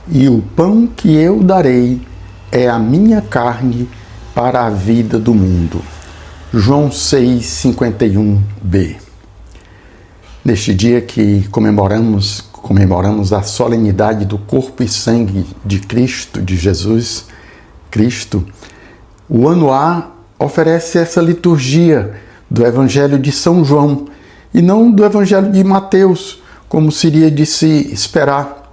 e o pão que eu darei é a minha carne para a vida do mundo. João 6:51b. Neste dia que comemoramos a solenidade do corpo e sangue de Cristo, de Jesus Cristo, o ano A oferece essa liturgia do Evangelho de São João e não do Evangelho de Mateus, como seria de se esperar.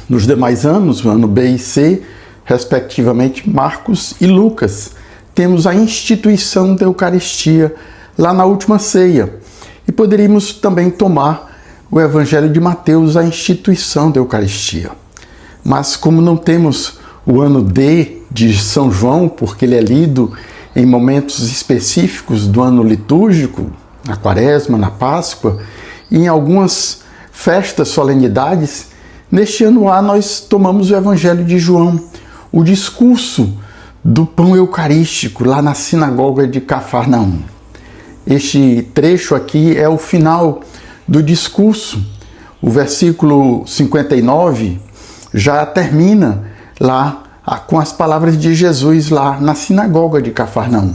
Nos demais anos, o ano B e C, respectivamente Marcos e Lucas, temos a instituição da Eucaristia lá na última ceia. E poderíamos também tomar o Evangelho de Mateus, a instituição da Eucaristia. Mas como não temos o ano D de São João, porque ele é lido em momentos específicos do ano litúrgico, na Quaresma, na Páscoa, e em algumas festas, solenidades, neste ano A nós tomamos o Evangelho de João, o discurso do pão eucarístico lá na sinagoga de Cafarnaum. Este trecho aqui é o final do discurso. O versículo 59 já termina lá com as palavras de Jesus lá na sinagoga de Cafarnaum.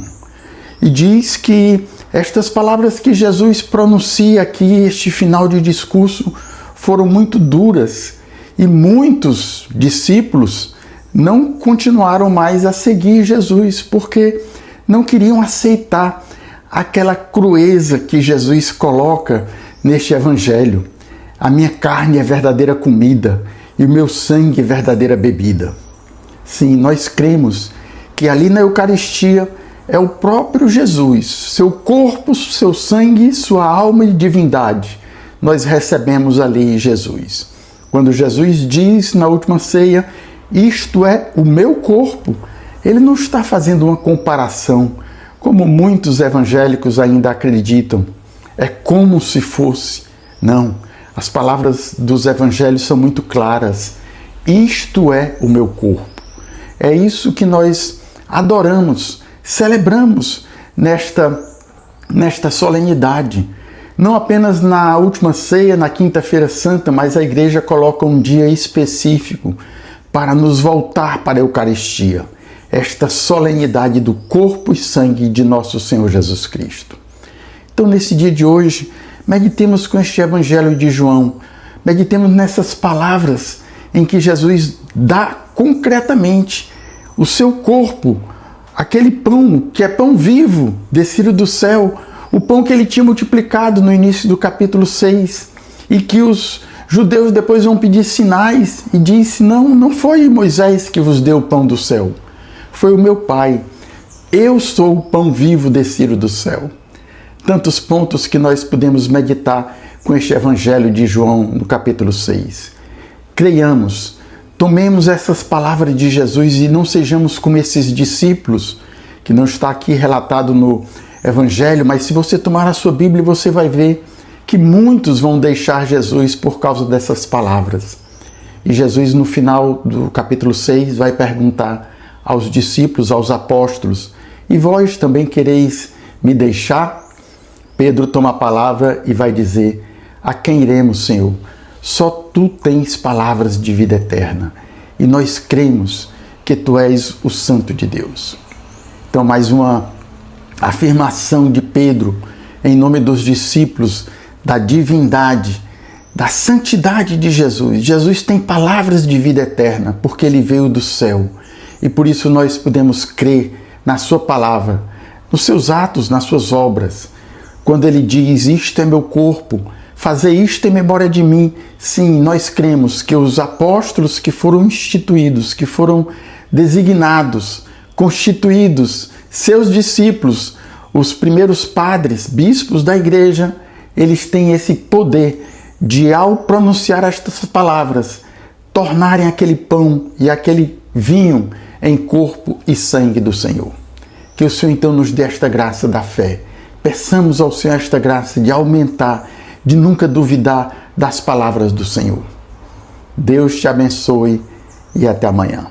E diz que estas palavras que Jesus pronuncia aqui, este final de discurso, foram muito duras e muitos discípulos não continuaram mais a seguir Jesus porque não queriam aceitar aquela crueza que Jesus coloca neste Evangelho. A minha carne é verdadeira comida e o meu sangue é verdadeira bebida. Sim, nós cremos que ali na Eucaristia é o próprio Jesus, seu corpo, seu sangue, sua alma e divindade. Nós recebemos ali Jesus. Quando Jesus diz na última ceia, isto é o meu corpo, ele não está fazendo uma comparação, como muitos evangélicos ainda acreditam. É como se fosse. Não, as palavras dos evangelhos são muito claras. Isto é o meu corpo. É isso que nós adoramos, celebramos nesta solenidade. Não apenas na última ceia, na Quinta-feira Santa, mas a Igreja coloca um dia específico para nos voltar para a Eucaristia, esta solenidade do corpo e sangue de nosso Senhor Jesus Cristo. Então, nesse dia de hoje, meditemos com este Evangelho de João, meditemos nessas palavras em que Jesus dá concretamente o seu corpo, aquele pão que é pão vivo, descido do céu, o pão que ele tinha multiplicado no início do capítulo 6, e que os judeus depois vão pedir sinais, e disse, não foi Moisés que vos deu o pão do céu, foi o meu Pai. Eu sou o pão vivo descido do céu. Tantos pontos que nós podemos meditar com este Evangelho de João no capítulo 6. Creiamos, tomemos essas palavras de Jesus e não sejamos como esses discípulos, que não está aqui relatado no Evangelho, mas se você tomar a sua Bíblia, você vai ver que muitos vão deixar Jesus por causa dessas palavras. E Jesus, no final do capítulo 6, vai perguntar aos discípulos, aos apóstolos, e vós também quereis me deixar? Pedro toma a palavra e vai dizer, a quem iremos, Senhor? Só tu tens palavras de vida eterna, e nós cremos que tu és o Santo de Deus. Então, mais uma afirmação de Pedro, em nome dos discípulos, da divindade, da santidade de Jesus. Jesus tem palavras de vida eterna, porque ele veio do céu. E por isso nós podemos crer na sua palavra, nos seus atos, nas suas obras. Quando ele diz, isto é meu corpo, fazer isto em memória de mim. Sim, nós cremos que os apóstolos que foram instituídos, que foram designados, constituídos, seus discípulos, os primeiros padres, bispos da igreja, eles têm esse poder de, ao pronunciar estas palavras, tornarem aquele pão e aquele vinho em corpo e sangue do Senhor. Que o Senhor então nos dê esta graça da fé. Peçamos ao Senhor esta graça de aumentar, de nunca duvidar das palavras do Senhor. Deus te abençoe e até amanhã.